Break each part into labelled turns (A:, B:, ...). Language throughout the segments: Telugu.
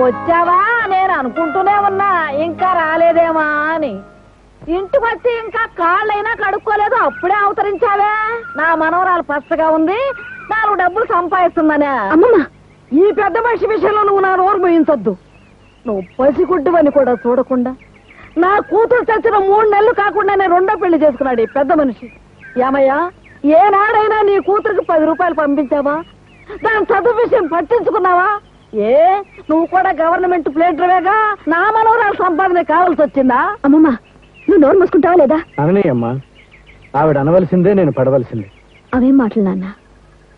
A: వచ్చావా నేను అనుకుంటూనే ఉన్నా ఇంకా రాలేదేమా అని. ఇంటికి వచ్చి ఇంకా కాళ్ళైనా కడుక్కోలేదు అప్పుడే అవతరించావే. నా మనవరాలు పచ్చగా ఉంది, 4 డబ్బులు సంపాదిస్తుందనే.
B: అమ్మమ్మ,
A: ఈ పెద్ద మనిషి విషయంలో నువ్వు నా నోరు మోయించొద్దు. నువ్వు పసిగుడ్డువని కూడా చూడకుండా నా కూతురు చచ్చిన 3 నెలలు కాకుండానే 2వ పెళ్లి చేసుకున్నాడు ఈ పెద్ద మనిషి. ఏమయ్యా, ఏనాడైనా నీ కూతురికి 10 రూపాయలు పంపించావా? దాని చదువు విషయం పట్టించుకున్నావా? నువ్వు కూడా గవర్నమెంట్ ప్లేటర్వేగా, నా మనవరాలు సంపాదన కావాల్సి వచ్చిందా?
B: అమ్మమ్మ, నువ్వు నోరు మూసుకుంటావా లేదా?
C: అననీయమ్మా, ఆవిడ అనవలసిందే, నేను పడవలసిందే.
B: అవేం మాటలు నాన్న?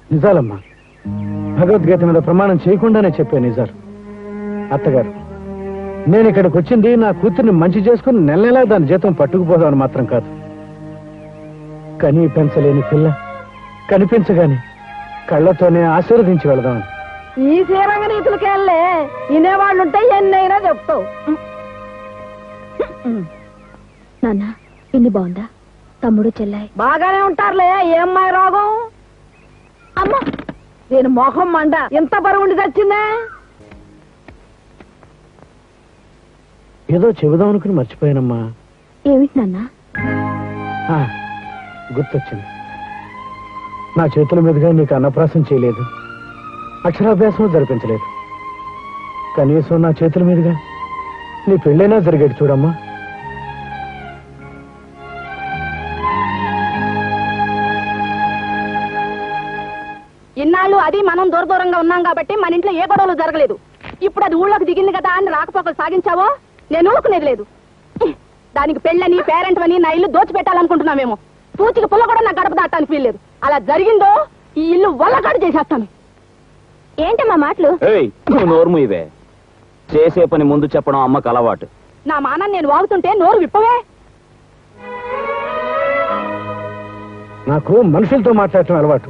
C: నిజాలమ్మా, భగవద్గీత మీద ప్రమాణం చేయకుండానే చెప్పే నిజాలు. అత్తగారు, నేను ఇక్కడికి వచ్చింది నా కూతుర్ని మంచి చేసుకుని నెల దాని జీతం పట్టుకుపోదామని మాత్రం కాదు. కనీ పెంచలేని పిల్ల కనిపించగాని కళ్ళతోనే ఆశీర్వదించి వెళదామని.
A: ఈ శ్రీరంగ నీతులకెళ్ళే వినేవాళ్ళుంటే ఎన్నైనా చెప్తావు.
B: నాన్న, పిన్ని బాగుందా? తమ్ముడు చెల్లాయి
A: బాగానే ఉంటారులే. ఏమ్మాయి రోగం? అమ్మా, దీని మొహం మండ ఎంత బరువుండి తెచ్చిందే.
C: ఏదో చెబుదాం అనుకుని మర్చిపోయానమ్మా.
B: ఏమిటి నాన్న?
C: గుర్తొచ్చింది. నా చేతుల మీదుగా నీకు అన్నప్రాసం చేయలేదు, అక్షరాభ్యాసం జరిపించలేదు. కనీసం నా చేతుల మీదుగా నీ పెళ్ళైనా జరిగేది చూడమ్మా.
D: ఇన్నాళ్ళు అది మనం దూరంగా ఉన్నాం కాబట్టి మన ఇంట్లో ఏ గొడవలు జరగలేదు. ఇప్పుడు అది ఊళ్ళోకి దిగింది కదా అని రాకపోకలు సాగించావో నేను ఊరుకునేది లేదు. దానికి పెళ్ళని పేరెంట్ అని నా ఇల్లు దోచిపెట్టాలనుకుంటున్నామేమో. పూచికి పుల్ల కూడా నా గడప దాటానికి వీల్లేదు. అలా జరిగిందో ఈ ఇల్లు వల్లకాడు చేసేస్తాను.
B: ఏంటమ్మా మాటలు?
E: నోర్ము ఇవే, చేసే పని ముందు చెప్పడం అమ్మకు అలవాటు.
D: నా మానాన్ని నేను వాగుతుంటే నోరు విప్పవే.
C: నాకు మనుషులతో మాట్లాడటం అలవాటు,